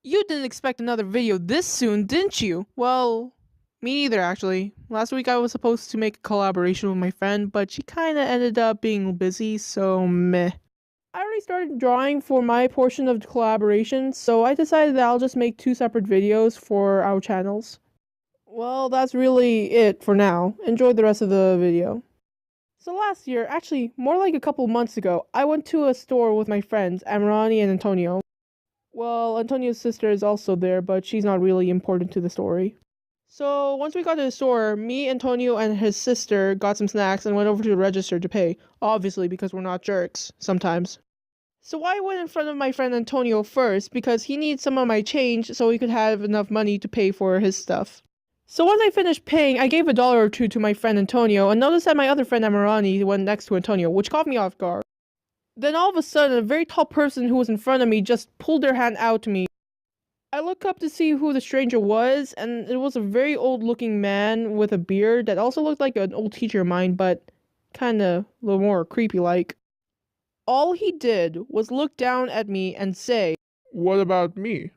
You didn't expect another video this soon, didn't you? Well, me neither actually. Last week I was supposed to make a collaboration with my friend, but she kinda ended up being busy, so meh. I already started drawing for my portion of the collaboration, so I decided that I'll just make two separate videos for our channels. Well, that's really it for now. Enjoy the rest of the video. So last year, actually more like a couple months ago, I went to a store with my friends, Amirani and Antonio. Well, Antonio's sister is also there, but she's not really important to the story. So once we got to the store, me, Antonio, and his sister got some snacks and went over to the register to pay, obviously because we're not jerks, sometimes. So I went in front of my friend Antonio first because he needs some of my change so he could have enough money to pay for his stuff. So once I finished paying, I gave $1 or two to my friend Antonio and noticed that my other friend Amirani went next to Antonio, which caught me off guard. Then all of a sudden, a very tall person who was in front of me just pulled their hand out to me. I looked up to see who the stranger was, and it was a very old-looking man with a beard that also looked like an old teacher of mine, but kinda a little more creepy-like. All he did was look down at me and say, "What about me?"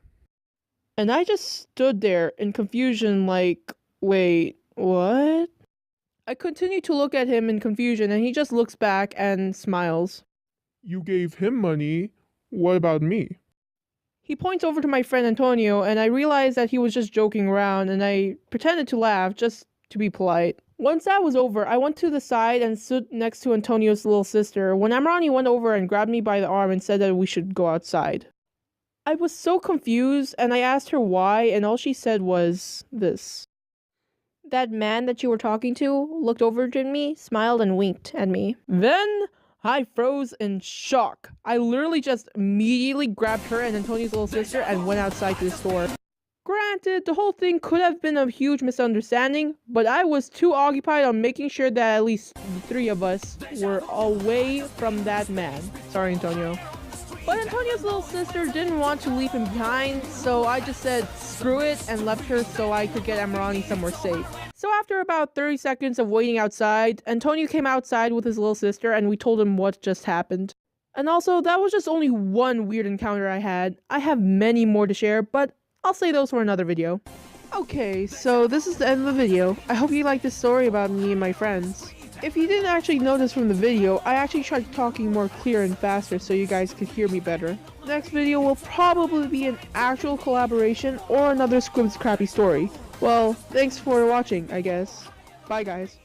and I just stood there in confusion like, wait, what? I continued to look at him in confusion, and he just looks back and smiles. "You gave him money. What about me?" He points over to my friend Antonio, and I realized that he was just joking around, and I pretended to laugh just to be polite. Once that was over, I went to the side and stood next to Antonio's little sister when Amirani went over and grabbed me by the arm and said that we should go outside. I was so confused, and I asked her why, and all she said was this. That man that you were talking to looked over at me, smiled, and winked at me. Then I froze in shock. I literally just immediately grabbed her and Antonio's little sister and went outside to the store. Granted, the whole thing could have been a huge misunderstanding, but I was too occupied on making sure that at least the three of us were away from that man. Sorry, Antonio. But Antonio's little sister didn't want to leave him behind, so I just said screw it and left her so I could get Amirani somewhere safe. So after about 30 seconds of waiting outside, Antonio came outside with his little sister and we told him what just happened. And also, that was just only one weird encounter I had. I have many more to share, but I'll save those for another video. Okay, so this is the end of the video. I hope you liked this story about me and my friends. If you didn't actually notice from the video, I actually tried talking more clear and faster so you guys could hear me better. Next video will probably be an actual collaboration or another Squib's crappy story. Well, thanks for watching, I guess. Bye guys.